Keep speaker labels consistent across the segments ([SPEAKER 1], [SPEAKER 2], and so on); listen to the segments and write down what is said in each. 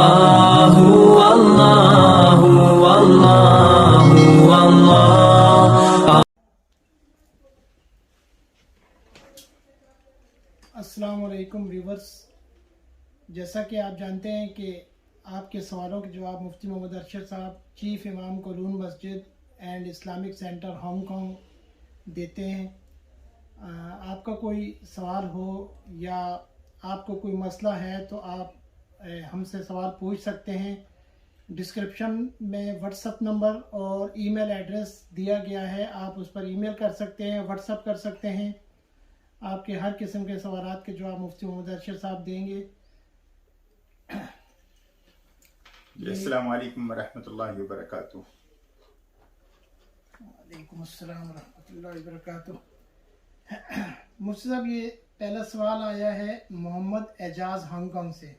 [SPEAKER 1] अल्लाहु अल्लाहु अल्लाहु अल्लाह।
[SPEAKER 2] अस्सलाम वालेकुम व्यूवर्स, जैसा कि आप जानते हैं कि आपके सवालों के जवाब मुफ्ती मोहम्मद अरशद साहब, चीफ इमाम कॉलोन मस्जिद एंड इस्लामिक सेंटर हांगकांग देते हैं। आपका कोई सवाल हो या आपको कोई मसला है तो आप हमसे सवाल पूछ सकते हैं। डिस्क्रिप्शन में व्हाट्सअप नंबर और ईमेल एड्रेस दिया गया है, आप उस पर ईमेल कर सकते हैं, व्हाट्सअप कर सकते हैं। आपके हर किस्म के सवालात के जवाब मुफ्ती मोहम्मद अरशद साहब देंगे।
[SPEAKER 3] अस्सलाम वालेकुम वरहमतुल्लाहि वबरकातुहू।
[SPEAKER 2] वालेकुम अस्सलाम वरहमतुल्लाहि वबरकातुहू। मुफ्ती साहब, ये पहला सवाल आया है मोहम्मद एजाज हांगकांग से।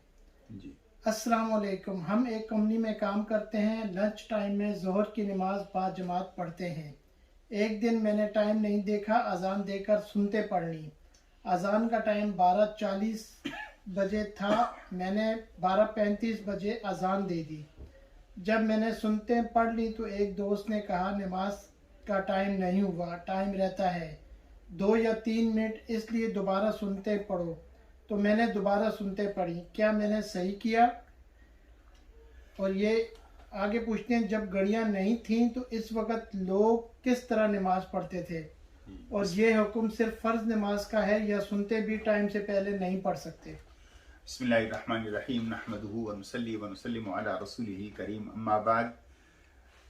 [SPEAKER 3] जी,
[SPEAKER 2] अस्सलाम वालेकुम, हम एक कंपनी में काम करते हैं। लंच टाइम में ज़ोहर की नमाज बाद जमात पढ़ते हैं। एक दिन मैंने टाइम नहीं देखा, अजान देकर सुनते पढ़ ली। अजान का टाइम 12:40 बजे था, मैंने 12:35 बजे अजान दे दी। जब मैंने सुनते पढ़ ली तो एक दोस्त ने कहा नमाज का टाइम नहीं हुआ, टाइम रहता है 2 या 3 मिनट, इसलिए दोबारा सुनते पढ़ो। तो मैंने दोबारा सुनते पढ़ी, क्या मैंने सही किया? और ये आगे पूछते हैं, जब घड़ियां नहीं थीं तो इस वक्त लोग किस तरह नमाज पढ़ते थे, और ये हुक्म सिर्फ फ़र्ज नमाज का है या सुनते भी टाइम से पहले नहीं पढ़ सकते?
[SPEAKER 3] बिस्मिल्लाहिर्रहमानिर्रहीम, नहमदुहु व नुसल्ली व नुसल्लिमु अला रसूलिही करीम, अम्मा बाद,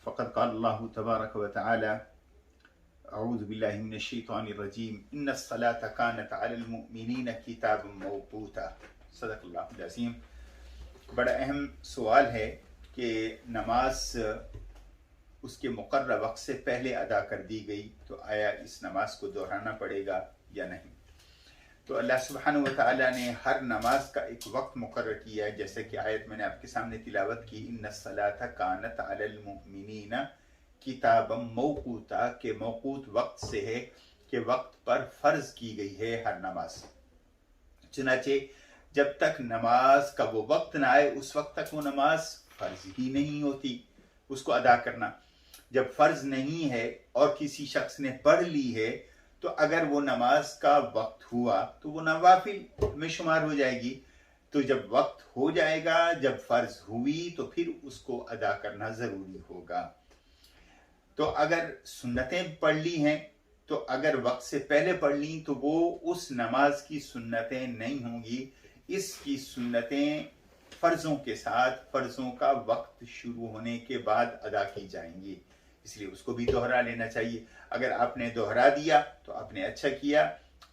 [SPEAKER 3] फ़क़द क़ाल अल्लाहु तबारक व तआला, अऊज़ु बिल्लाहि मिनश शैतानिर रजीम, इन्नस सलाता कानत अलल मुमिनीना किताबन मौक़ूता। सदक़ल्लाहुल अज़ीम। बड़ा अहम सवाल है कि नमाज उसके मुक़र्रर वक्त से पहले अदा कर दी गई तो आया इस नमाज को दोहराना पड़ेगा या नहीं। तो अल्लाह सुब्हानहु व तआला ने हर नमाज का एक वक्त मुकर्रर किया है, जैसे कि आयत मैंने आपके सामने तिलावत की, इन्नस सलाता कानत अलल मुमिनीना किताबम मौक़ूता, के मौक़ूत वक्त से है कि वक्त पर फ़र्ज की गई है हर नमाज। चुनाचे जब तक नमाज का वो वक्त ना आए उस वक्त तक वो नमाज फ़र्ज ही नहीं होती उसको अदा करना। जब फ़र्ज नहीं है और किसी शख्स ने पढ़ ली है तो अगर वो नमाज का वक्त हुआ तो वो नवाफिल में शुमार हो जाएगी। तो जब वक्त हो जाएगा, जब फ़र्ज हुई तो फिर उसको अदा करना ज़रूरी होगा। तो अगर सुन्नतें पढ़ ली हैं तो अगर वक्त से पहले पढ़ ली तो वो उस नमाज की सुन्नतें नहीं होंगी, इसकी सुन्नतें फ़र्ज़ों के साथ फ़र्ज़ों का वक्त शुरू होने के बाद अदा की जाएंगी, इसलिए उसको भी दोहरा लेना चाहिए। अगर आपने दोहरा दिया तो आपने अच्छा किया,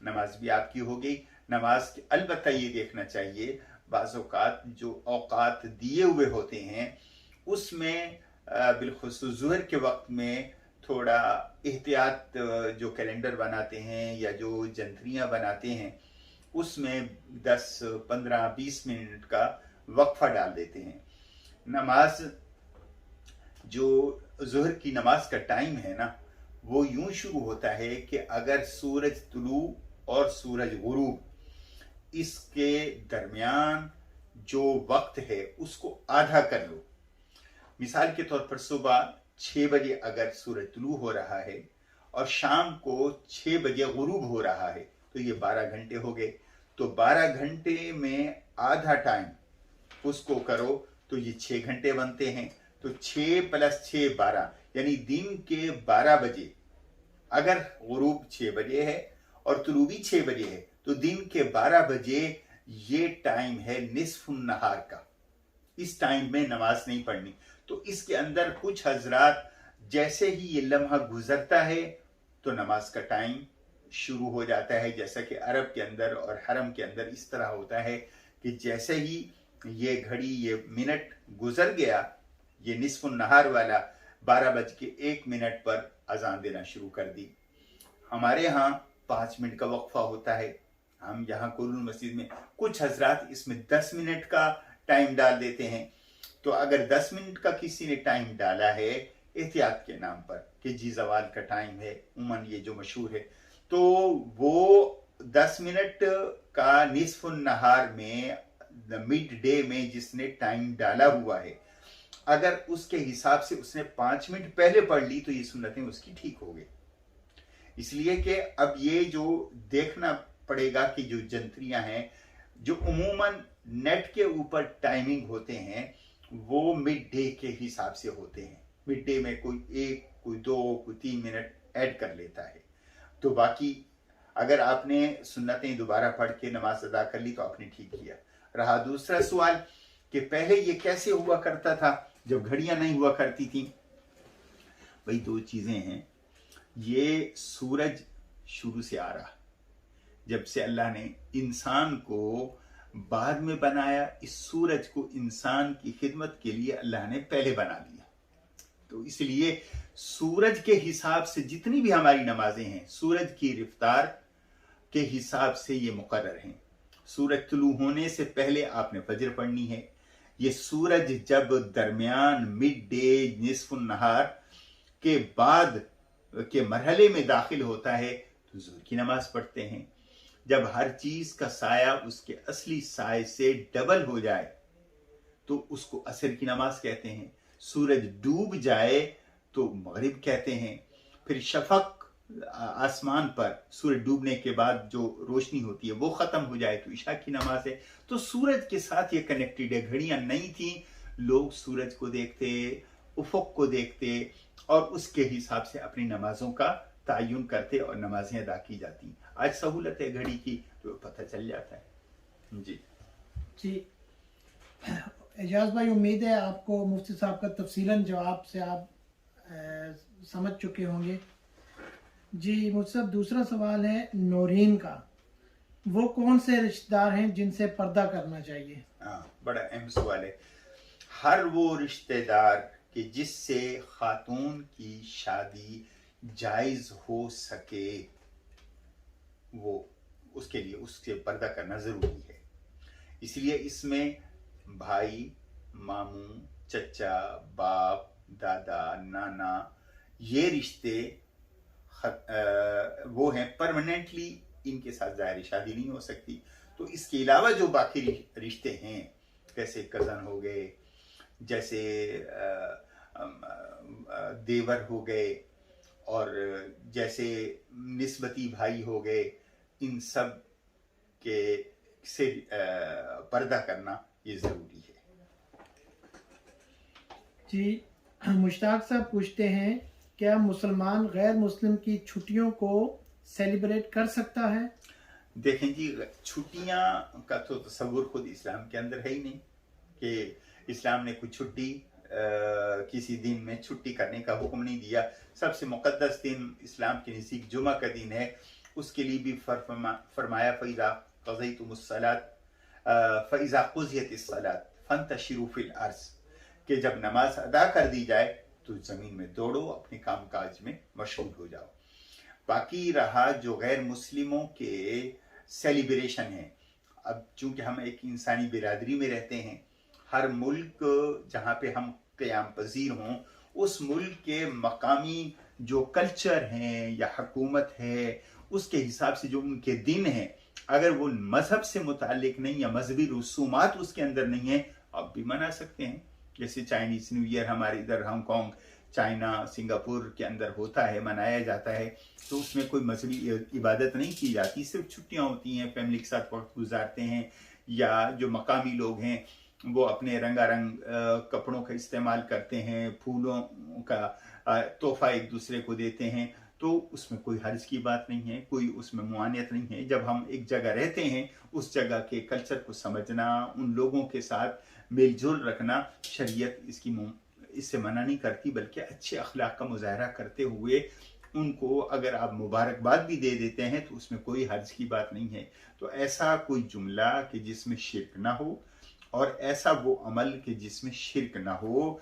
[SPEAKER 3] नमाज भी आपकी हो गई। नमाज के अलबत्ता ये देखना चाहिए, बाज़ औक़ात जो औक़ात दिए हुए होते हैं उसमें बिलख़ुसूस ज़ुहर के वक्त में थोड़ा एहतियात, जो कैलेंडर बनाते हैं या जो जंतरियाँ बनाते हैं उसमें 10, 15, 20 मिनट का वक्फा डाल देते हैं। नमाज जो ज़ुहर की नमाज का टाइम है ना, वो यूं शुरू होता है कि अगर सूरज तुलू और सूरज गुरूब इसके दरमियान जो वक्त है उसको आधा कर लो। मिसाल के तौर पर सुबह 6 बजे अगर सूरज तुलू हो रहा है और शाम को 6 बजे गुरूब हो रहा है तो ये 12 घंटे हो गए। तो 12 घंटे में आधा टाइम उसको करो तो ये 6 घंटे बनते हैं। तो 6 + 6 12, यानी दिन के 12 बजे अगर गुरूब 6 बजे है और तुलू भी 6 बजे है तो दिन के 12 बजे ये टाइम है निस्फुन नहार का। इस टाइम में नमाज नहीं पढ़नी। तो इसके अंदर कुछ हजरात जैसे ही ये लम्हा गुजरता है तो नमाज का टाइम शुरू हो जाता है, जैसा कि अरब के अंदर और हरम के अंदर इस तरह होता है कि जैसे ही ये घड़ी, ये मिनट गुजर गया, ये निस्फुन नहार वाला 12:01 पर अजान देना शुरू कर दी। हमारे यहाँ 5 मिनट का वक्फा होता है। हम यहाँ कुल्लू मस्जिद में कुछ हजरात इसमें 10 मिनट का टाइम डाल देते हैं। तो अगर 10 मिनट का किसी ने टाइम डाला है एहतियात के नाम पर कि जी ज़वाल का टाइम है, उमन ये जो मशहूर है, तो वो 10 मिनट का निस्फुन नहार में मिड डे में जिसने टाइम डाला हुआ है, अगर उसके हिसाब से उसने 5 मिनट पहले पढ़ ली तो ये सुन्नतें उसकी ठीक हो गई। इसलिए कि अब ये जो देखना पड़ेगा कि जो जंत्रियां हैं जो उमूमन नेट के ऊपर टाइमिंग होते हैं वो मिड डे के हिसाब से होते हैं। मिड डे में कोई 1, कोई 2, कोई 3 मिनट ऐड कर लेता है। तो बाकी अगर आपने सुन्नतें दोबारा पढ़ के नमाज अदा कर ली तो आपने ठीक किया। रहा दूसरा सवाल कि पहले ये कैसे हुआ करता था जब घड़ियां नहीं हुआ करती थी। भाई 2 चीजें हैं, ये सूरज शुरू से आ रहा, जब से अल्लाह ने इंसान को बाद में बनाया, इस सूरज को इंसान की खिदमत के लिए अल्लाह ने पहले बना लिया। तो इसलिए सूरज के हिसाब से जितनी भी हमारी नमाजें हैं सूरज की रफ्तार के हिसाब से ये मुकर्रर हैं। सूरज तुलू होने से पहले आपने फजर पढ़नी है। ये सूरज जब दरमियान मिड डे निस्फ नहार के बाद के मरहले में दाखिल होता है तो ज़ोहर की नमाज पढ़ते हैं। जब हर चीज का साया उसके असली साये से डबल हो जाए तो उसको असर की नमाज कहते हैं। सूरज डूब जाए तो मगरिब कहते हैं। फिर शफक आसमान पर सूरज डूबने के बाद जो रोशनी होती है वो खत्म हो जाए तो इशा की नमाज है। तो सूरज के साथ ये कनेक्टेड है। घड़ियां नहीं थी, लोग सूरज को देखते, उफक को देखते और उसके हिसाब से अपनी नमाजों का तायुन करते और नमाजें अदा की जाती। आज सहूलत है घड़ी की तो पता चल जाता है। जी
[SPEAKER 2] जी एजाज भाई, उम्मीद है आपको मुफ्ती साहब का तफसीलन जवाब से आप समझ चुके होंगे। जी मुफ्ती साहब, दूसरा सवाल है नौरीन का। वो कौन से रिश्तेदार हैं जिनसे पर्दा करना चाहिए?
[SPEAKER 3] बड़ा अहम सवाल है। हर वो रिश्तेदार कि जिससे खातून की शादी जायज हो सके वो उसके लिए उससे पर्दा करना जरूरी है। इसलिए इसमें भाई, मामू, चचा, बाप, दादा, नाना, ये रिश्ते वो हैं परमानेंटली, इनके साथ ज़ाहिर शादी नहीं हो सकती। तो इसके अलावा जो बाकी रिश्ते हैं जैसे कज़न हो गए, जैसे देवर हो गए और जैसे निस्बती भाई हो गए, इन सब के से पर्दा करना ये ज़रूरी है।
[SPEAKER 2] जी मुश्ताक साहब पूछते हैं, क्या मुसलमान गैर मुस्लिम की छुट्टियों को सेलिब्रेट कर सकता है?
[SPEAKER 3] देखें जी, छुट्टियां का तो तस्वुर खुद इस्लाम के अंदर है ही नहीं कि इस्लाम ने कुछ छुट्टी किसी दिन में छुट्टी करने का हुक्म नहीं दिया। सबसे मुक़द्दस दिन इस्लाम के नज़दीक जुमा का दिन है। उसके लिए भी फरमाया फ़इज़ा क़ज़यतुमुस्सलात फ़इज़ा क़ुज़ियतिस्सलात फ़ंतशिरू फ़िल अर्ज़, कि जब नमाज अदा कर दी जाए तो ज़मीन में दौड़ो, अपने काम काज में मशगूल हो जाओ। बाकी रहा जो गैर मुस्लिमों के सेलिब्रेशन है, अब चूंकि हम एक इंसानी बिरादरी में रहते हैं, हर मुल्क जहाँ पे हम क़याम पजीर हों उस मुल्क के मकामी जो कल्चर हैं या हुकूमत है उसके हिसाब से जो उनके दिन हैं, अगर वो मजहब से मुतालिक नहीं या मजहबी रसूमात उसके अंदर नहीं है, अब भी मना सकते हैं। जैसे चाइनीज न्यू ईयर हमारे इधर हांगकांग, चाइना, सिंगापुर के अंदर होता है, मनाया जाता है, तो उसमें कोई मजहबी इबादत नहीं की जाती, सिर्फ छुट्टियां होती हैं, फैमिली के साथ वक्त गुजारते हैं। या जो मकामी लोग हैं वो अपने रंगारंग कपड़ों का इस्तेमाल करते हैं, फूलों का तोहफा एक दूसरे को देते हैं, तो उसमें कोई हर्ज की बात नहीं है, कोई उसमें मुआनियत नहीं है। जब हम एक जगह रहते हैं उस जगह के कल्चर को समझना, उन लोगों के साथ मेलजोल रखना, शरीयत इससे मना नहीं करती, बल्कि अच्छे अखलाक का मुजाहरा करते हुए उनको अगर आप मुबारकबाद भी दे देते हैं तो उसमें कोई हर्ज की बात नहीं है। तो ऐसा कोई जुमला कि जिसमें शिरक ना हो और ऐसा वो अमल कि जिसमें शिरक ना हो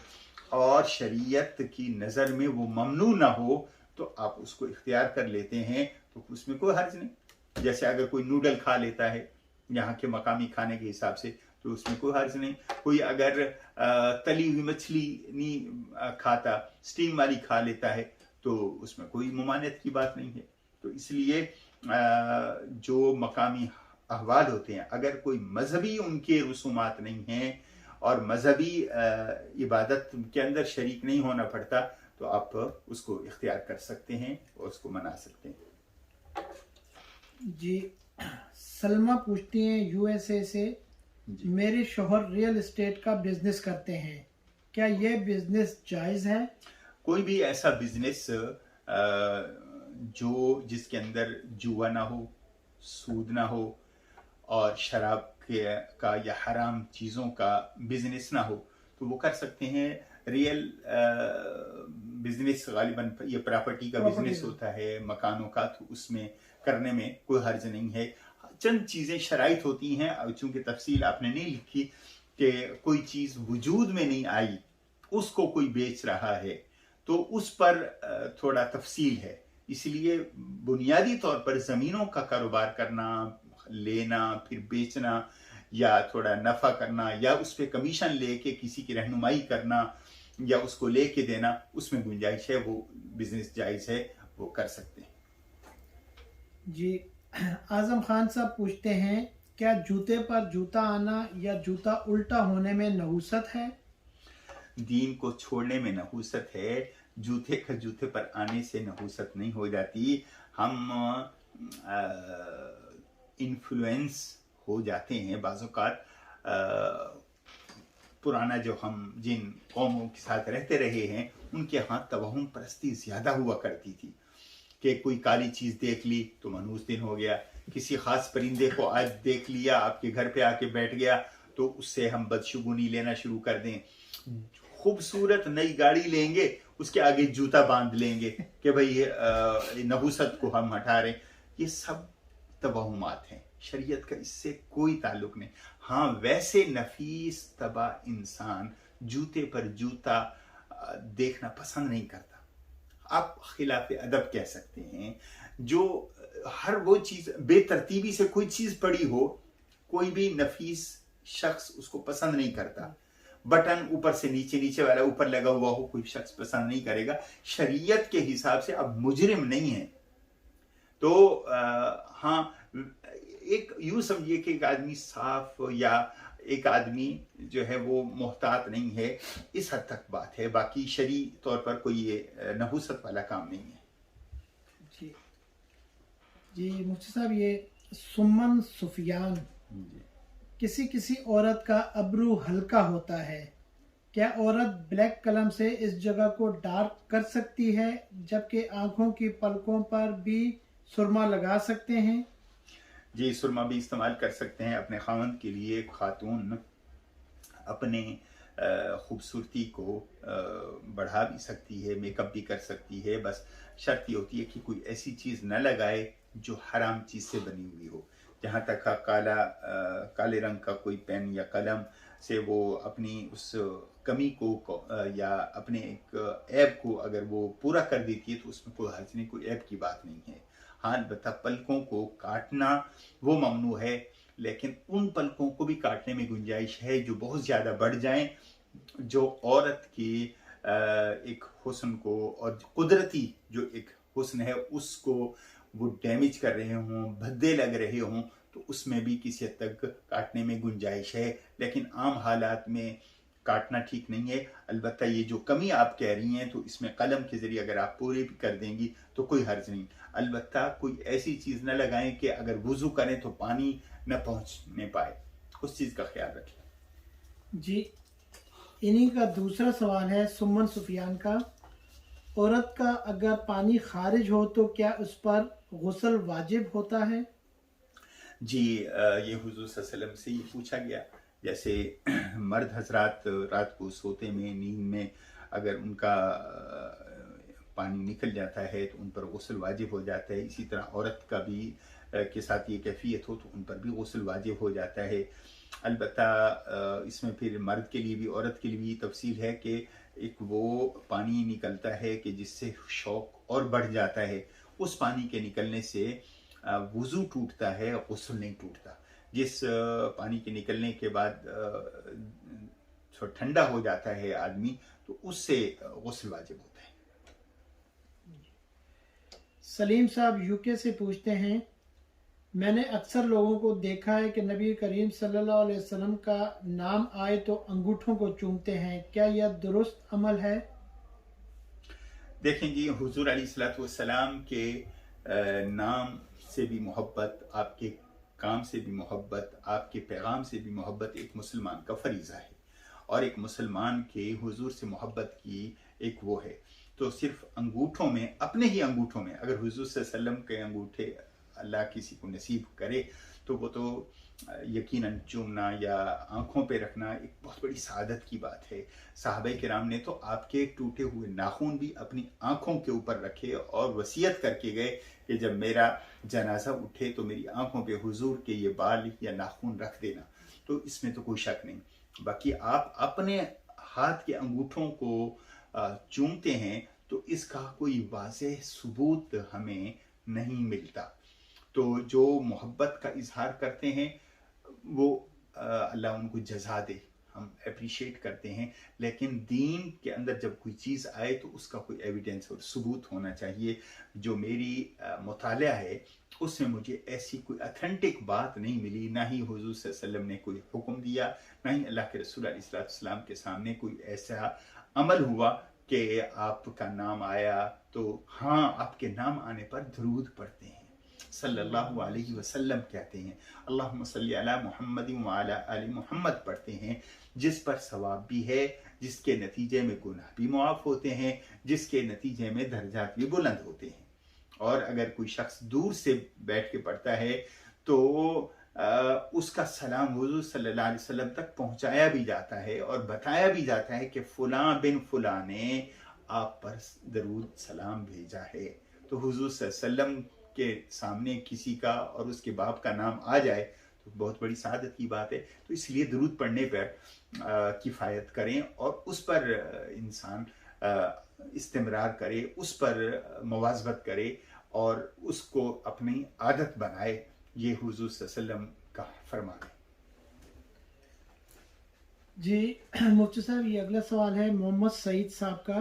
[SPEAKER 3] और शरीयत की नज़र में वो ममनू ना हो, तो आप उसको इख्तियार कर लेते हैं तो उसमें कोई हर्ज नहीं। जैसे अगर कोई नूडल खा लेता है यहाँ के मकामी खाने के हिसाब से तो उसमें कोई हर्ज नहीं। कोई अगर तली हुई मछली नहीं खाता, स्टीम वाली खा लेता है, तो उसमें कोई मुमानियत की बात नहीं है। तो इसलिए जो मकामी अहवाल होते हैं, अगर कोई मजहबी उनके रसूमात नहीं हैं और मजहबी इबादत के अंदर शरीक नहीं होना पड़ता, तो आप उसको इख्तियार कर सकते हैं और उसको मना सकते हैं।
[SPEAKER 2] जी, सलमा पूछती हैं यूएसए से, मेरे शोहर रियल एस्टेट का बिजनेस करते हैं, क्या यह बिजनेस जायज़ है?
[SPEAKER 3] कोई भी ऐसा बिजनेस जो जिसके अंदर जुआ ना हो, सूद ना हो और शराब का या हराम चीज़ों का बिजनेस ना हो, तो वो कर सकते हैं। रियल बिजनेस गालिबन ये प्रॉपर्टी का बिजनेस होता है, मकानों का, तो उसमें करने में कोई हर्ज नहीं है। चंद चीज़ें शराइत होती हैं, चूंकि तफसील आपने नहीं लिखी कि कोई चीज़ वजूद में नहीं आई, उसको कोई बेच रहा है, तो उस पर थोड़ा तफसील है। इसलिए बुनियादी तौर पर ज़मीनों का कारोबार करना, लेना फिर बेचना या थोड़ा नफ़ा करना या उस पर कमीशन लेके किसी की रहनुमाई करना या उसको लेके देना, उसमें गुंजाइश है, वो बिजनेस जायज़ है, वो कर सकते हैं।
[SPEAKER 2] जी, आजम खान साहब पूछते हैं, क्या जूते पर जूता आना या जूता उल्टा होने में नहुसत है?
[SPEAKER 3] दीन को छोड़ने में नहुसत है, जूते का जूते पर आने से नहुसत नहीं हो जाती। हम इन्फ्लुएंस हो जाते हैं बाज़ौक़ात। पुराना जो हम जिन कौमों के साथ रहते रहे हैं, उनके यहाँ तवहुम परस्ती ज़्यादा हुआ करती थी कि कोई काली चीज़ देख ली तो मनहूस दिन हो गया, किसी ख़ास परिंदे को आज देख लिया, आपके घर पे आके बैठ गया, तो उससे हम बदशुगुनी लेना शुरू कर दें। खूबसूरत नई गाड़ी लेंगे, उसके आगे जूता बांध लेंगे कि भाई नहुसत को हम हटा रहे। ये सब तवहुमात हैं, शरीयत का इससे कोई ताल्लुक नहीं। हाँ, वैसे नफीस तबा इंसान जूते पर जूता देखना पसंद नहीं करता। आप खिलाफ अदब कह सकते हैं, जो हर वो चीज़ बेतरतीबी से कोई चीज़ पड़ी हो, कोई भी नफीस शख्स उसको पसंद नहीं करता। बटन ऊपर से नीचे, नीचे वाला ऊपर लगा हुआ हो, कोई शख्स पसंद नहीं करेगा। शरीयत के हिसाब से अब मुजरिम नहीं है। तो हाँ, एक यूं समझिए कि एक आदमी साफ या एक आदमी जो है वो मोहतात नहीं है, इस हद तक बात है। बाकी शरी तौर पर कोई ये नहुसत वाला काम नहीं है।
[SPEAKER 2] जी जी, मुफ्ती साहब, ये सुमन सुफियान, किसी किसी औरत का अब्रू हल्का होता है, क्या औरत ब्लैक कलम से इस जगह को डार्क कर सकती है, जबकि आंखों की पलकों पर भी सुरमा लगा सकते हैं?
[SPEAKER 3] जी, सुरमा भी इस्तेमाल कर सकते हैं अपने खावंद के लिए। खातून अपने खूबसूरती को बढ़ा भी सकती है, मेकअप भी कर सकती है, बस शर्त ये होती है कि कोई ऐसी चीज़ न लगाए जो हराम चीज़ से बनी हुई हो। जहाँ तक काले रंग का कोई पेन या कलम से वो अपनी उस कमी को या अपने एक ऐब को अगर वो पूरा कर देती है, तो उसमें कोई हर्ज नहीं, कोई ऐब की बात नहीं है। हाँ, अलबत्ता पलकों को काटना वो ममनू है, लेकिन उन पलकों को भी काटने में गुंजाइश है जो बहुत ज़्यादा बढ़ जाएं, जो औरत की एक हुस्न को और कुदरती जो एक हुस्न है उसको वो डैमेज कर रहे हों, भद्दे लग रहे हों, तो उसमें भी किसी हद तक काटने में गुंजाइश है। लेकिन आम हालात में काटना ठीक नहीं है। अलबत्ता ये जो कमी आप कह रही हैं, तो इसमें कलम के ज़रिए अगर आप पूरे भी कर देंगी तो कोई हर्ज नहीं। अलबत्ता कोई ऐसी चीज़ न लगाएं कि अगर वुज़ू करें तो पानी न पहुंचने पाए, उस चीज़ का ख्याल रखें।
[SPEAKER 2] जी, इन्हीं का दूसरा सवाल है सुमन सुफियान का, औरत का अगर पानी खारिज हो तो क्या उस पर गुस्ल वाजिब होता है?
[SPEAKER 3] जी, ये हुजूर सल्लल्लाहु अलैहि वसल्लम से ये पूछा गया। जैसे मर्द हजरात रात को सोते में, नींद में अगर उनका पानी निकल जाता है तो उन पर गुस्ल वाजिब हो जाता है। इसी तरह औरत का भी के साथ ये कैफियत हो तो उन पर भी गुस्ल वाजिब हो जाता है। अलबत्ता इसमें फिर मर्द के लिए भी औरत के लिए भी तफसील है कि एक वो पानी निकलता है कि जिससे शौक और बढ़ जाता है। उस पानी के निकलने से वुज़ू टूटता है, गुस्ल नहीं टूटता। जिस पानी के निकलने के बाद थोड़ा ठंडा हो जाता है आदमी, तो उससे गुस्ल वाजिब होता है।
[SPEAKER 2] सलीम साहब यूके से पूछते हैं, मैंने अक्सर लोगों को देखा है कि नबी करीम सल्लल्लाहु अलैहि वसल्लम का नाम आए तो अंगूठों को चूमते हैं, क्या यह दुरुस्त अमल है?
[SPEAKER 3] देखें जी, हुजूर अलैहिस्सलाम के नाम से भी मोहब्बत, आपके काम से भी मोहब्बत, आपके पैगाम से भी मोहब्बत एक मुसलमान का फरीज़ा है। और एक मुसलमान के हुजूर से मोहब्बत की एक वो है। तो सिर्फ अंगूठों में, अपने ही अंगूठों में, अगर हुजूर सल्लल्लाहु अलैहि वसल्लम के अंगूठे अल्लाह किसी को नसीब करे तो वो तो यकीनन चूमना या आंखों पे रखना एक बहुत बड़ी सादत की बात है। सहाबा किराम ने तो आपके टूटे हुए नाखून भी अपनी आंखों के ऊपर रखे और वसीयत करके गए कि जब मेरा जनाजा उठे तो मेरी आंखों पे हुजूर के ये बाल या नाखून रख देना। तो इसमें तो कोई शक नहीं। बाकी आप अपने हाथ के अंगूठों को चूमते हैं तो इसका कोई वाज़ेह सबूत हमें नहीं मिलता। तो जो मोहब्बत का इजहार करते हैं वो अल्लाह उनको जज़ा दे, हम अप्रिशिएट करते हैं। लेकिन दीन के अंदर जब कोई चीज़ आए तो उसका कोई एविडेंस और सबूत होना चाहिए। जो मेरी मुताला है उसमें मुझे ऐसी कोई अथेंटिक बात नहीं मिली, ना ही हुजूर सल्लल्लाहु अलैहि वसल्लम ने कोई हुक्म दिया, ना ही अल्लाह के रसूल अलैहि सल्लम के सामने कोई ऐसा अमल हुआ कि आपका नाम आया तो हाँ, आपके नाम आने पर दरूद पढ़ते हैं, सल्लल्लाहु अलैहि वसल्लम कहते हैं, अल्लाहुम्मा सल्ली अला मुहम्मद व अला आलि मुहम्मद पढ़ते हैं, जिस पर सवाब भी है, जिसके नतीजे में गुनाह भी मुआफ़ होते हैं, जिसके नतीजे में दर्जात भी बुलंद होते हैं। और अगर कोई शख्स दूर से बैठ के पढ़ता है तो उसका सलाम हुजूर सल्लल्लाहु अलैहि वसल्लम तक पहुंचाया भी जाता है और बताया भी जाता है कि फुलां बिन फुलां ने आप पर दरूद सलाम भेजा है। तो हुजूर सल्लल्लाहु अलैहि वसल्लम के सामने किसी का और उसके बाप का नाम आ जाए तो बहुत बड़ी सादत की बात है। तो इसलिए दरूद पढ़ने पर किफ़ायत करें और उस पर इंसान इस्तेमरार करे, उस पर मुवाज़बत करे और उसको अपनी आदत बनाए। ये हुजूर सल्लल्लाहु अलैहि वसल्लम का फरमान है।
[SPEAKER 2] जी मुफ्ती साहब, ये अगला सवाल है मोहम्मद सईद साहब का।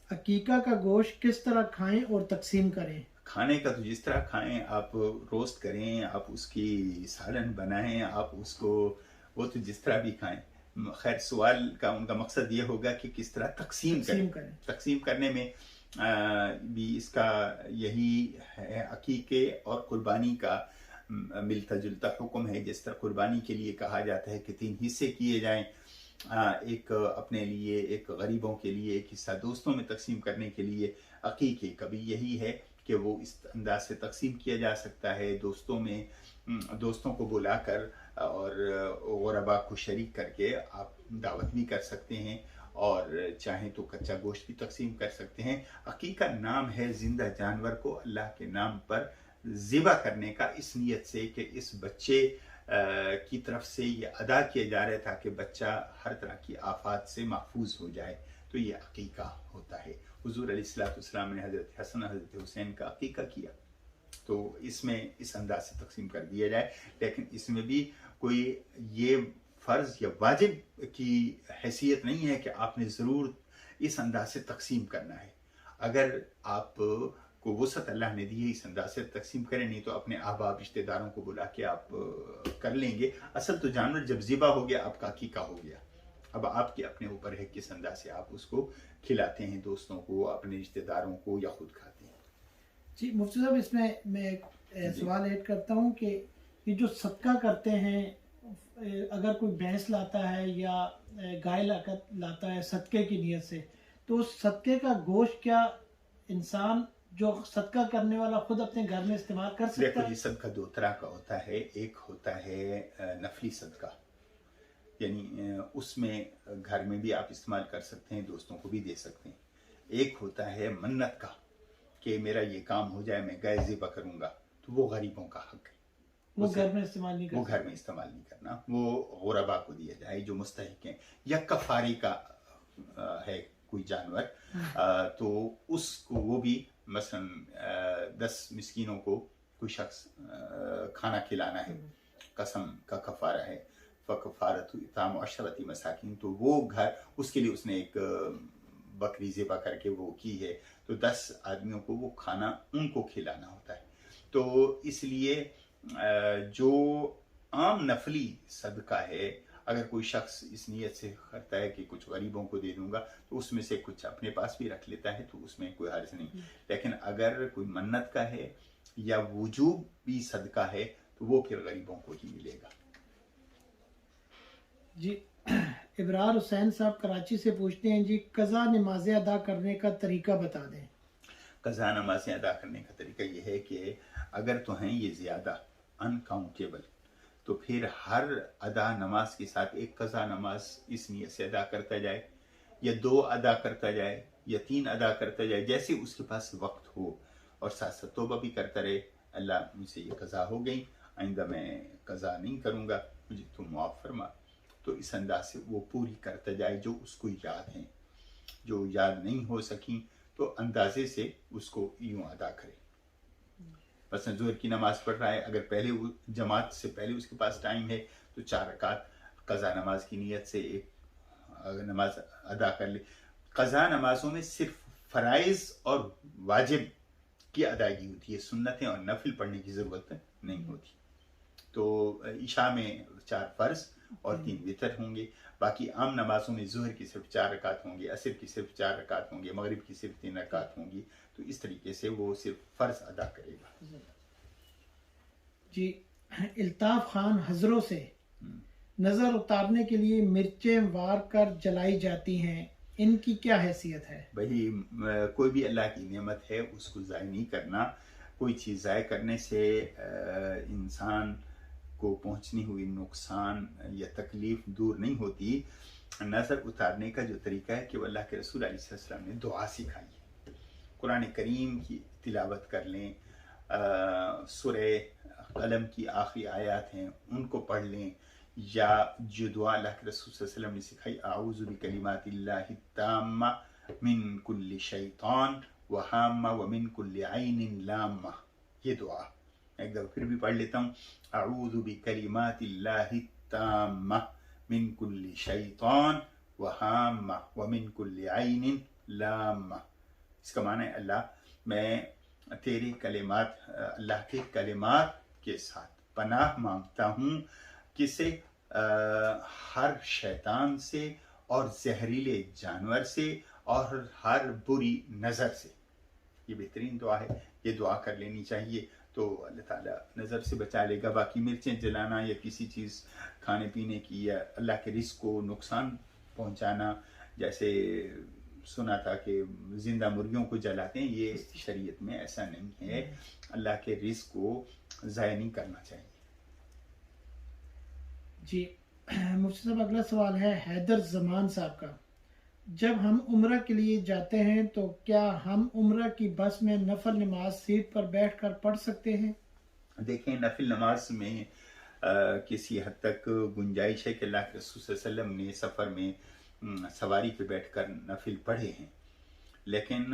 [SPEAKER 2] अकीका का गोश्त किस तरह खाएं और तकसीम करें?
[SPEAKER 3] खाने का तो जिस तरह खाएं, आप रोस्ट करें, आप उसकी सालन बनाएं, आप उसको वो तो जिस तरह भी खाएं। खैर सवाल का उनका मकसद ये होगा कि किस तरह तकसीम करें। तकसीम करने में भी इसका यही है, अकीके और कुर्बानी का मिलता जुलता हुक्म है। जिस तरह कुर्बानी के लिए कहा जाता है कि 3 हिस्से किए जाएं, एक अपने लिए, एक गरीबों के लिए, एक हिस्सा दोस्तों में तकसीम करने के लिए, अकीके का भी यही है कि वो इस अंदाज से तकसीम किया जा सकता है, दोस्तों में, दोस्तों को बुलाकर और गुरबा को शरीक करके आप दावत भी कर सकते हैं और चाहें तो कच्चा गोश्त भी तकसीम कर सकते हैं। अकीका नाम है जिंदा जानवर को अल्लाह के नाम पर ज़िबा करने का, इस नीयत से कि इस बच्चे की तरफ से ये अदा किया जा रहा है ताकि बच्चा हर तरह की आफात से महफूज हो जाए। तो ये अकीका होता है। हुजूर अलैहिस्सलाम ने हज़रत हसन हज़रत हुसैन का अकीका किया, तो इसमें इस अंदाज से तकसीम कर दिया जाए। लेकिन इसमें भी कोई ये फ़र्ज़ या वाजिब की हैसियत नहीं है कि आपने ज़रूर इस अंदाज से तकसीम करना है। अगर आप को वसअत अल्लाह ने दी है, इस अंदाज से तकसीम करें, नहीं तो अपने अहबाब रिश्तेदारों को बुला के आप कर लेंगे। असल तो जानवर जब ज़िबा हो गया, आपका अकीका हो गया। अब आपके अपने ऊपर है किस अंदाज से आप उसको खिलाते हैं, दोस्तों को, अपने रिश्तेदारों को, या खुद खाते हैं।
[SPEAKER 2] जी मुफ्ती साहब, इसमें मैं एक सवाल ऐड करता हूँ कि ये जो सदका करते हैं, अगर कोई भैंस लाता है या गाय लाता है सदके की नीयत से, तो उस सदके का गोश्त क्या इंसान जो सदका करने वाला खुद अपने घर में इस्तेमाल कर सकता है?
[SPEAKER 3] देखो जी, सदका 2 तरह का होता है। एक होता है नफली सदका, यानी उसमें घर में भी आप इस्तेमाल कर सकते हैं, दोस्तों को भी दे सकते हैं। एक होता है मन्नत का कि मेरा ये काम हो जाए, मैं गाय ज़िबा करूँगा, तो वो गरीबों का हक है,
[SPEAKER 2] वो घर में इस्तेमाल नहीं करना,
[SPEAKER 3] वो घर में इस्तेमाल नहीं करना, वो गुरबा को दिया जाए जो मुस्तहिक हैं। या कफारी का है कोई जानवर, तो उसको वो भी मसलन 10 मिस्कीनों को कोई शख्स खाना खिलाना है, कसम का कफारा है, फ़कफ़ारतु इताम अशरती मसाकिन, तो वो घर उसके लिए उसने एक बकरी ज़िबा करके वो की है, तो 10 आदमियों को वो खाना उनको खिलाना होता है। तो इसलिए जो आम नफली सदका है, अगर कोई शख्स इस नीयत से करता है कि कुछ गरीबों को दे दूंगा, तो उसमें से कुछ अपने पास भी रख लेता है, तो उसमें कोई हर्ज नहीं। लेकिन अगर कोई मन्नत का है या वजूब भी सदका है, तो वो फिर गरीबों को ही मिलेगा।
[SPEAKER 2] जी इब्रार हुसैन साहब कराची से पूछते हैं जी, कज़ा नमाज़ें अदा करने का तरीका बता दें।
[SPEAKER 3] कज़ा नमाज़ें अदा करने का तरीका ये है कि अगर तो हैं ये ज़्यादा अनकाउंटेबल, तो फिर हर अदा नमाज के साथ एक कज़ा नमाज इस नियत से अदा करता जाए, या 2 अदा करता जाए, या 3 अदा करता जाए, जैसे उसके पास वक्त हो, और साथ साथ तौबा भी करता रहे, अल्लाह मुझसे ये कज़ा हो गई, आइंदा मैं कज़ा नहीं करूँगा, मुझे तुम माफ़ फरमा। तो इस अंदाज से वो पूरी करता जाए जो उसको याद है। जो याद नहीं हो सकी तो अंदाजे से उसको यूं अदा करे। बस ज़ोहर की नमाज पढ़ रहा है, अगर पहले जमात से पहले उसके पास टाइम है, तो 4 रकात कज़ा नमाज की नीयत से एक नमाज अदा कर ले। कज़ा नमाजों में सिर्फ फ़राइज़ और वाजिब की अदायगी होती है, सुन्नतें और नफिल पढ़ने की ज़रूरत नहीं होती। तो ईशा में 4 फ़र्ज़ और 3 वितर होंगे। बाकी आम नमाजों में ज़ोहर की सिर्फ 4 रकात होंगी, असर की सिर्फ 4 रकात होंगी, मगरिब की सिर्फ 3 रकात होंगी। तो इस तरीके से वो सिर्फ फ़र्ज़ अदा करेगा।
[SPEAKER 2] जी इल्ताफ़ खान हजरों से नज़र उतारने के लिए मिर्चें वार कर जलाई जाती हैं, इनकी क्या हैसियत है?
[SPEAKER 3] भाई कोई भी अल्लाह की नेमत है, उसको ज़ाय नहीं करना। कोई चीज़ ज़ाय करने से इंसान को पहुंचनी हुई नुकसान या तकलीफ दूर नहीं होती। नज़र उतारने का जो तरीका है कि वो अल्लाह के रसूल सल्लल्लाहु अलैहि वसल्लम ने दुआ सिखाई है। कुरान करीम की तिलावत कर लें, सूरह कलम की आखिरी आयत हैं उनको पढ़ लें, या जो दुआ अल्लाह के रसूल सल्लल्लाहु अलैहि वसल्लम ने सिखाई, आऊज़ु बिकलिमातिल्लाहि ताम्मा मिन कुल्लि शैतान व हाम्मा व मिन कुल्लि ऐनिन लाम्मा, ये दुआ एक दफ़ा फिर भी पढ़ लेता हूँ। अऊज़ु बिकलिमातिल्लाहि ताम्मा मिन कुल्लि शैतान व हाम्मा व मिन कुल्लि ऐनिन लाम्मा। इसका माना है अल्लाह मैं तेरे कलिमात, अल्लाह के कलिमात के साथ पनाह मांगता हूँ किसे, हर शैतान से और जहरीले जानवर से और हर बुरी नज़र से। ये बेहतरीन दुआ है, ये दुआ कर लेनी चाहिए, तो अल्लाह ताला नज़र से बचा लेगा। बाकी मिर्चें जलाना या किसी चीज़ खाने पीने की या अल्लाह के रिज़्क़ को नुकसान पहुँचाना, जैसे सुना था कि ज़िंदा मुर्गियों को जलाते हैं, ये शरीयत में ऐसा नहीं है। अल्लाह के रिज़्क़ को ज़ाया नहीं करना चाहिए।
[SPEAKER 2] जी मुफ्ती साहब अगला सवाल है हैदर जमान साहब का, जब हम उम्रा के लिए जाते हैं तो क्या हम उम्रा की बस में नफल नमाज सीट पर बैठकर पढ़ सकते हैं?
[SPEAKER 3] देखें, नफिल नमाज में किसी हद तक गुंजाइश है कि अल्लाह के रसूल सल्लल्लाहु अलैहि वसल्लम ने सफ़र में सवारी पे बैठकर नफिल पढ़े हैं। लेकिन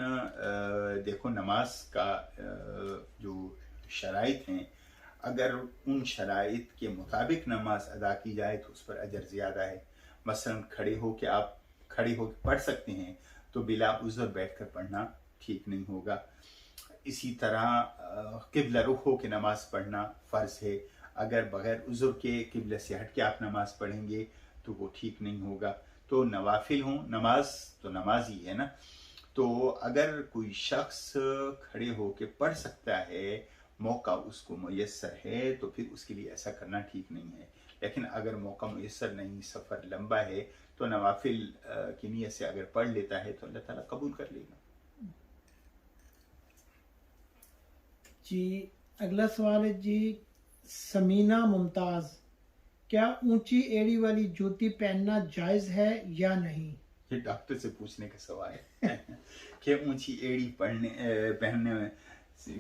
[SPEAKER 3] देखो, नमाज का जो शराइत हैं, अगर उन शराइत के मुताबिक नमाज अदा की जाए तो उस पर अजर ज़्यादा है। मसलन आप खड़े होकर पढ़ सकते हैं, तो बिला उज़र बैठकर पढ़ना ठीक नहीं होगा। इसी तरह किबला रुख हो के नमाज पढ़ना फ़र्ज़ है, अगर बग़ैर उज़र के किबला से हट के आप नमाज पढ़ेंगे तो वो ठीक नहीं होगा। तो नवाफिल हों, नमाज तो नमाज ही है ना। तो अगर कोई शख्स खड़े होके पढ़ सकता है, मौका उसको मुयस्सर है, तो फिर उसके लिए ऐसा करना ठीक नहीं है। लेकिन अगर मौका मुयस्सर नहीं, सफ़र लंबा है, तो नवाफिल की नीयत से अगर पढ़ लेता है तो अल्लाह ताला कबूल कर लेगा।
[SPEAKER 2] जी अगला सवाल है जी, समीना मुमताज़, क्या ऊंची एड़ी वाली जूती पहनना जायज़ है या नहीं?
[SPEAKER 3] ये डॉक्टर से पूछने का सवाल है कि ऊंची एड़ी पहनने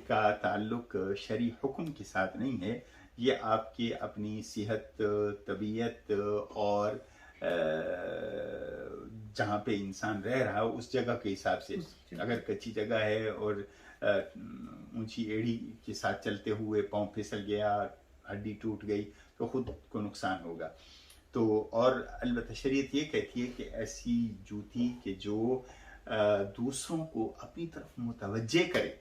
[SPEAKER 3] का ताल्लुक शरई हुक्म के साथ नहीं है। ये आपकी अपनी सेहत, तबीयत और जहाँ पे इंसान रह रहा है उस जगह के हिसाब से। अगर कच्ची जगह है और ऊंची एड़ी के साथ चलते हुए पाँव फिसल गया, हड्डी टूट गई, तो खुद को नुकसान होगा। तो और अलबत्ता शरीयत ये कहती है कि ऐसी जूती के जो दूसरों को अपनी तरफ मुतवज्जे करे,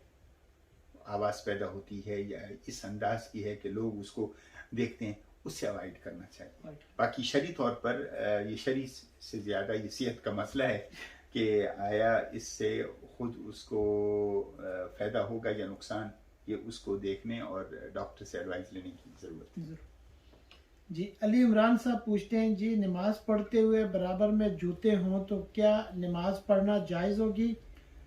[SPEAKER 3] आवाज़ पैदा होती है या इस अंदाज की है कि लोग उसको देखते हैं, उससे अवॉइड करना चाहिए। बाकी शरई तौर पर ये शरई से ज़्यादा ये सेहत का मसला है कि आया इससे खुद उसको फ़ायदा होगा या नुकसान, ये उसको देखने और डॉक्टर से एडवाइस लेने की ज़रूरत है।
[SPEAKER 2] जी, अली इमरान साहब पूछते हैं जी, नमाज पढ़ते हुए बराबर में जूते हों तो क्या नमाज पढ़ना जायज़ होगी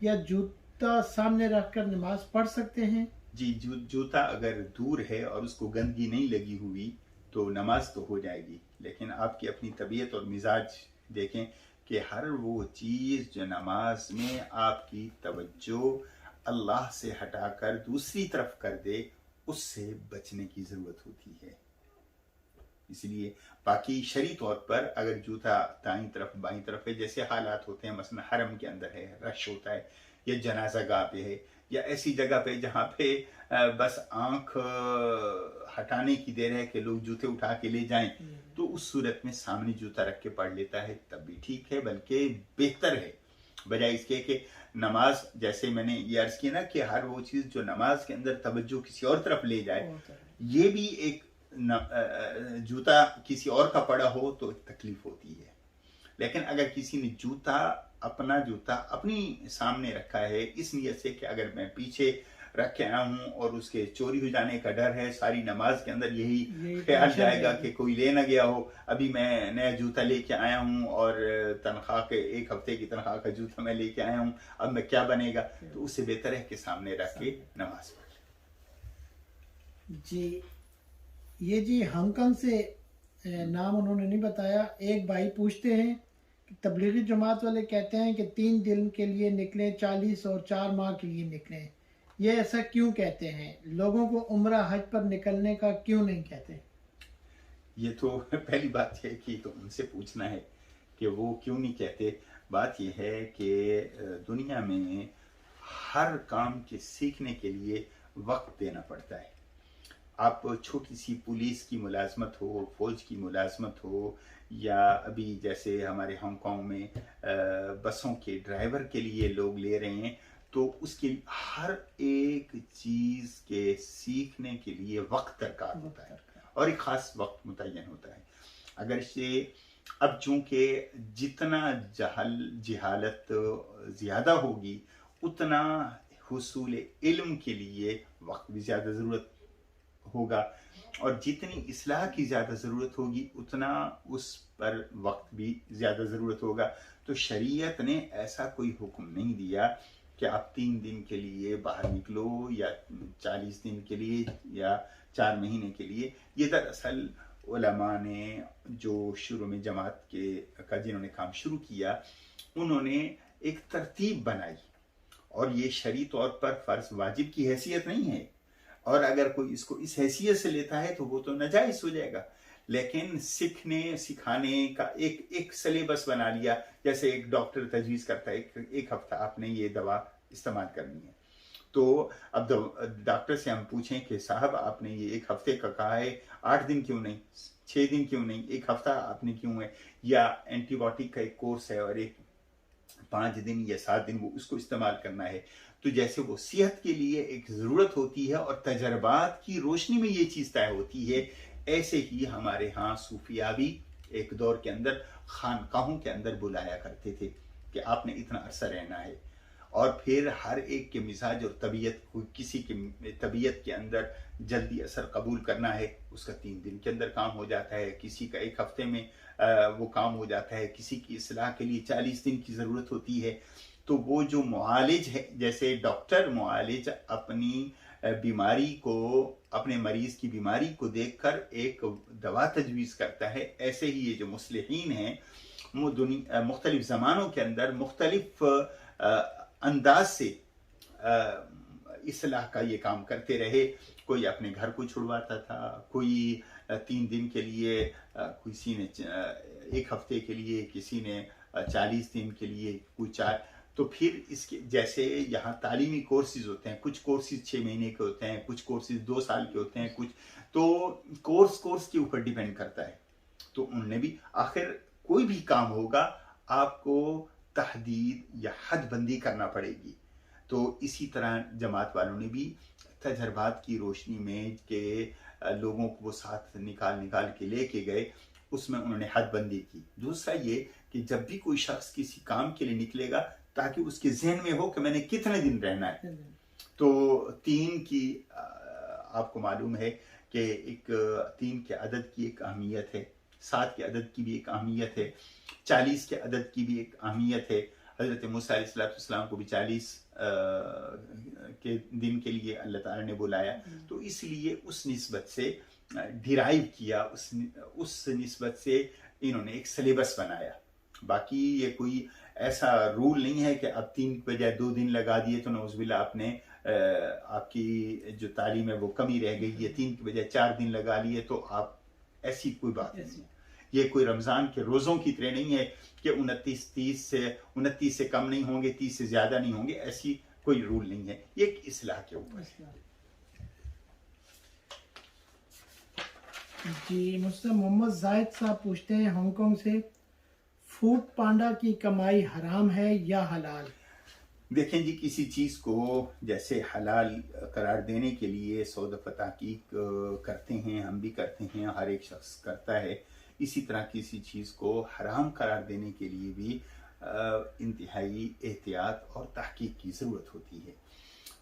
[SPEAKER 2] या जूता सामने रखकर नमाज पढ़ सकते हैं?
[SPEAKER 3] जी, जूता अगर दूर है और उसको गंदगी नहीं लगी हुई तो नमाज तो हो जाएगी, लेकिन आपकी अपनी तबीयत और मिजाज देखें कि हर वो चीज़ जो नमाज में आपकी तवज्जो अल्लाह से हटाकर दूसरी तरफ कर दे, उससे बचने की ज़रूरत होती है। इसलिए बाकी शरई तौर पर अगर जूता दाईं तरफ बाईं तरफ है, जैसे हालात होते हैं, मसलन हरम के अंदर है, रश होता है, या जनाजा गाह पे है, या ऐसी जगह पे जहाँ पे बस आंख हटाने की देर है कि लोग जूते उठा के ले जाएं, तो उस सूरत में सामने जूता रख के पढ़ लेता है, तब भी ठीक है, बल्कि बेहतर है, बजाय इसके कि नमाज, जैसे मैंने ये अर्ज किया ना कि हर वो चीज़ जो नमाज के अंदर तवज्जो किसी और तरफ ले जाए, ये भी एक जूता किसी और का पड़ा हो तो तकलीफ होती है। लेकिन अगर किसी ने अपना जूता अपनी सामने रखा है इस नियत से कि अगर मैं पीछे रख के आया हूँ और उसके चोरी हो जाने का डर है, सारी नमाज के अंदर यही ख्याल जाएगा कि कोई ले ना गया हो, अभी मैं नया जूता लेके आया हूँ और तनख्वाह के 1 हफ्ते की तनख्वाह का जूता मैं लेके आया हूँ, अब मैं क्या बनेगा, तो उससे बेहतर है कि सामने रख के नमाज पढ़े।
[SPEAKER 2] जी, ये जी हांगकांग से नाम उन्होंने नहीं बताया, एक भाई पूछते हैं कि तबलीगी जमात वाले कहते हैं कि 3 दिन के लिए निकले, 40 और 4 माह के लिए निकले, ये ऐसा क्यों कहते हैं? लोगों को उम्रा हज पर निकलने का क्यों नहीं कहते?
[SPEAKER 3] ये तो पहली बात है कि तो उनसे पूछना है कि वो क्यों नहीं कहते। बात यह है कि दुनिया में हर काम के सीखने के लिए वक्त देना पड़ता है। आप छोटी सी पुलिस की मुलाजमत हो, फौज की मुलाजमत हो, या अभी जैसे हमारे हांगकांग में बसों के ड्राइवर के लिए लोग ले रहे हैं, तो उसके हर एक चीज़ के सीखने के लिए वक्त दरकार होता है और एक ख़ास वक्त मुतय्यन होता है। अगर से अब चूँकि जितना जहालत ज़्यादा होगी, उतना हुसूल इल्म के लिए वक्त भी ज़्यादा ज़रूरत होगा, और जितनी इस्लाह की ज़्यादा ज़रूरत होगी उतना उस पर वक्त भी ज़्यादा ज़रूरत होगा। तो शरीयत ने ऐसा कोई हुक्म नहीं दिया कि आप 3 दिन के लिए बाहर निकलो या 40 दिन के लिए या 4 महीने के लिए। ये दरअसल उलमा ने जो शुरू में जमात का जिन्होंने काम शुरू किया, उन्होंने एक तरतीब बनाई, और ये शरई तौर पर फ़र्ज वाजिब की हैसियत नहीं है, और अगर कोई इसको इस हैसियत से लेता है तो वो तो नाजायज़ हो जाएगा। लेकिन सीखने सिखाने का एक सिलेबस बना लिया, जैसे एक डॉक्टर तजवीज़ करता है एक हफ्ता आपने ये दवा इस्तेमाल करनी है, तो अब डॉक्टर से हम पूछें कि साहब आपने ये 1 हफ्ते का कहा है, 8 दिन क्यों नहीं, 6 दिन क्यों नहीं, 1 हफ्ता आपने क्यों है, या एंटीबायोटिक का एक कोर्स है और एक 5 दिन या 7 दिन वो उसको इस्तेमाल करना है। तो जैसे वो सेहत के लिए एक ज़रूरत होती है और तजर्बात की रोशनी में ये चीज़ तय होती है, ऐसे ही हमारे यहाँ सूफिया भी एक दौर के अंदर खानकाहों के अंदर बुलाया करते थे कि आपने इतना अरसा रहना है, और फिर हर एक के मिजाज और तबीयत, कोई किसी की तबीयत के अंदर जल्दी असर कबूल करना है, उसका 3 दिन के अंदर काम हो जाता है, किसी का 1 हफ्ते में वो काम हो जाता है, किसी की इस्लाह के लिए 40 दिन की ज़रूरत होती है। तो वो जो मुआलिज है, जैसे डॉक्टर मुआलिज अपनी बीमारी को, अपने मरीज़ की बीमारी को देखकर एक दवा तजवीज़ करता है, ऐसे ही ये जो मुस्लिहीन हैं वो मुख्तलिफ ज़मानों के अंदर मुख्तलिफ अंदाज से इस्लाह का ये काम करते रहे। कोई अपने घर को छुड़वाता था, कोई 3 दिन के लिए, किसी ने 1 हफ्ते के लिए, किसी ने 40 दिन के लिए, कोई 4। तो फिर इसके जैसे यहाँ तालीमी कोर्सेज होते हैं, कुछ कोर्सेज 6 महीने के होते हैं, कुछ कोर्सेज 2 साल के होते हैं, कुछ तो कोर्स के ऊपर डिपेंड करता है। तो उनने भी आखिर कोई भी काम होगा आपको तहदीद या हद बंदी करना पड़ेगी। तो इसी तरह जमात वालों ने भी तजर्बात की रोशनी में के लोगों को वो साथ निकाल निकाल के लेके गए, उसमें उन्होंने हदबंदी की। दूसरा ये कि जब भी कोई शख्स किसी काम के लिए निकलेगा ताकि उसके जहन में हो कि मैंने कितने दिन रहना है। तो 3 की आपको मालूम है कि एक 3 के अदद की एक अहमियत है, 7 के अदद की भी एक अहमियत है, 40 के अदद की भी एक अहमियत है। हज़रत मूसा अलैहिस्सलाम को भी 40 के दिन के लिए अल्लाह ताला ने बुलाया, तो इसलिए उस निस्बत से डिराइव किया, उस निस्बत से इन्होंने एक सिलेबस बनाया। बाकी ये कोई ऐसा रूल नहीं है कि अब 3 के बजाय 2 दिन लगा दिए तो नौज़ुबिल्लाह आपने आपकी जो तालीम है वो कमी रह गई है, 3 के बजाय 4 दिन लगा लिए तो आप, ऐसी कोई बात नहीं है। ये कोई रमज़ान के रोज़ों की तरह नहीं है कि 29 से कम नहीं होंगे, 30 से ज़्यादा नहीं होंगे, ऐसी कोई रूल नहीं है। ये एक इस्लाह के ऊपर है।
[SPEAKER 2] जी, मुझसे मोहम्मद जाहिद साहब पूछते हैं हांगकांग से, फूड पांडा की कमाई हराम है या हलाल?
[SPEAKER 3] देखें जी, किसी चीज़ को जैसे हलाल करार देने के लिए 100 दफ़ा तहकीक करते हैं, हम भी करते हैं, हर एक शख्स करता है। इसी तरह किसी चीज़ को हराम करार देने के लिए भी इंतहाई एहतियात और तहकीक की ज़रूरत होती है।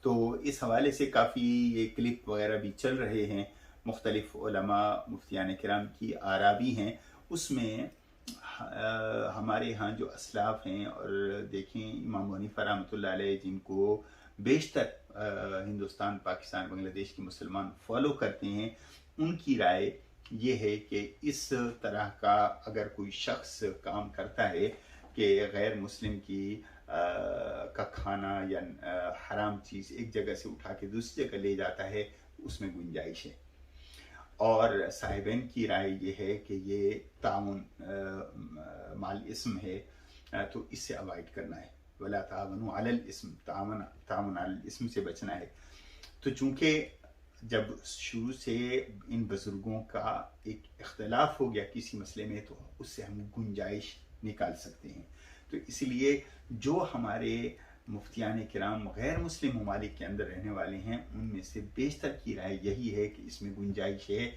[SPEAKER 3] तो इस हवाले से काफ़ी ये क्लिप वगैरह भी चल रहे हैं, मुख्तलिफ़ उलमा मुफ्तियान किराम की आरा भी हैं। उसमें हमारे यहाँ जो असलाफ हैं, और देखें इमाम हनीफा रहमतुल्लाह अलैह जिनको बेशतर हिंदुस्तान, पाकिस्तान, बांग्लादेश के मुसलमान फॉलो करते हैं, उनकी राय ये है कि इस तरह का अगर कोई शख्स काम करता है कि गैर मुस्लिम की का खाना या हराम चीज़ एक जगह से उठा के दूसरी जगह ले जाता है, उसमें गुंजाइश है। और साहिबैन की राय ये है कि ये ताउन माल इस्म है, तो इससे अवॉइड करना है। वला तावनु अलल इस्म, ताउन अलल इस्म से बचना है। तो चूँकि जब शुरू से इन बुज़ुर्गों का एक इख्तलाफ हो गया किसी मसले में, तो उससे हम गुंजाइश निकाल सकते हैं। तो इसलिए जो हमारे मुफ्तियान किराम गैर मुस्लिम ममालिक के अंदर रहने वाले हैं, उनमें से बेशतर की राय यही है कि इसमें गुंजाइश है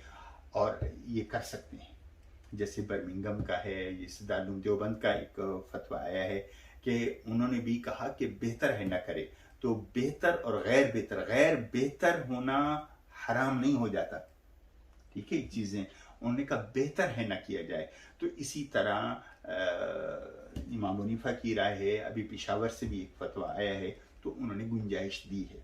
[SPEAKER 3] और ये कर सकते हैं। जैसे बर्मिंघम का है, ये दारुल देवबंद का एक फतवा आया है कि उन्होंने भी कहा कि बेहतर है न करे। तो बेहतर और गैर बेहतर होना हराम नहीं हो जाता, ठीक है, चीज़ें उन्होंने कहा बेहतर है ना किया जाए। तो इसी तरह इमाम हनीफा की राय है, अभी पेशावर से भी एक फतवा आया है, तो उन्होंने गुंजाइश दी है।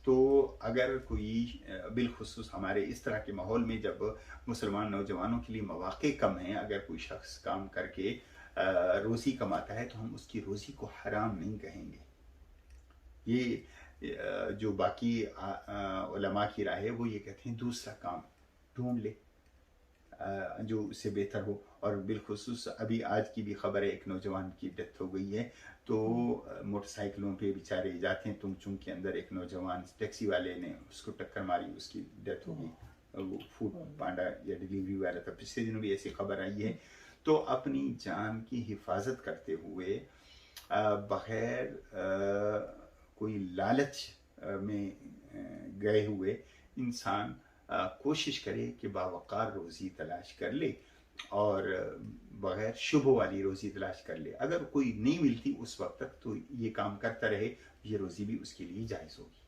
[SPEAKER 3] तो अगर कोई बिलखुसूस हमारे इस तरह के माहौल में जब मुसलमान नौजवानों के लिए मौक़े कम हैं, अगर कोई शख्स काम करके रोज़ी कमाता है तो हम उसकी रोज़ी को हराम नहीं कहेंगे। ये जो बाकी उलमा की राय है वो ये कहते हैं दूसरा काम ढूंढ ले जो उससे बेहतर हो। और बिलखुसूस अभी आज की भी खबर है, एक नौजवान की डेथ हो गई है, तो मोटरसाइकिलों पे बेचारे जाते हैं तुंगचुंग के अंदर, एक नौजवान टैक्सी वाले ने उसको टक्कर मारी, उसकी डेथ हो गई। वो फूड पांडा या डिलीवरी वाला था, पिछले दिनों भी ऐसी खबर आई है। तो अपनी जान की हिफाजत करते हुए बगैर कोई लालच में गए हुए इंसान कोशिश करे कि बावकार रोज़ी तलाश कर ले और बगैर शुभ वाली रोज़ी तलाश कर ले। अगर कोई नहीं मिलती उस वक्त तक तो ये काम करता रहे, ये रोज़ी भी उसके लिए जायज़ होगी।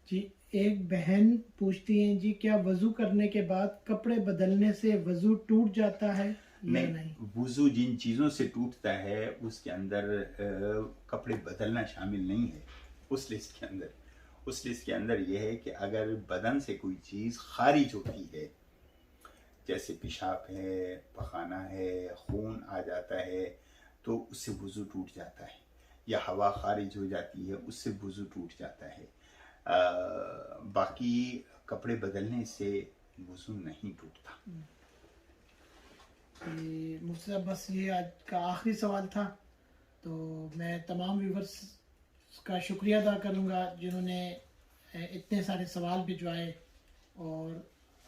[SPEAKER 2] जी, एक बहन पूछती हैं जी, क्या वज़ू करने के बाद कपड़े बदलने से वज़ू टूट जाता है? नहीं,
[SPEAKER 3] वज़ू जिन चीज़ों से टूटता है उसके अंदर कपड़े बदलना शामिल नहीं है उस लिस्ट के अंदर। उस लिस्ट के अंदर यह है कि अगर बदन से कोई चीज़ खारिज होती है, जैसे पेशाब है, पखाना है, खून आ जाता है, तो उससे वज़ू टूट जाता है, या हवा खारिज हो जाती है उससे वज़ू टूट जाता है। बाकी कपड़े बदलने से वज़ू नहीं टूटता।
[SPEAKER 2] मुझसे बस ये आज का आखिरी सवाल था, तो मैं तमाम व्यूवर्स का शुक्रिया अदा करूँगा जिन्होंने इतने सारे सवाल भिजवाए और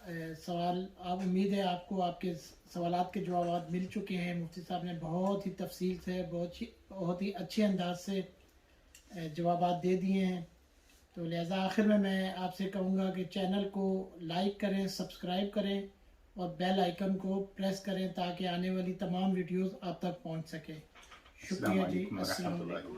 [SPEAKER 2] सवाल आप उम्मीद है आपको आपके सवालात के जवाब मिल चुके हैं। मुफ्ती साहब ने बहुत ही तफसील से बहुत ही अच्छे अंदाज से जवाब दे दिए हैं। तो लिहाजा आखिर में मैं आपसे कहूँगा कि चैनल को लाइक करें, सब्सक्राइब करें और बेल आइकन को प्रेस करें ताकि आने वाली तमाम वीडियोस आप तक पहुँच सके। शुक्रिया जी। अस्सलाम वालेकुम।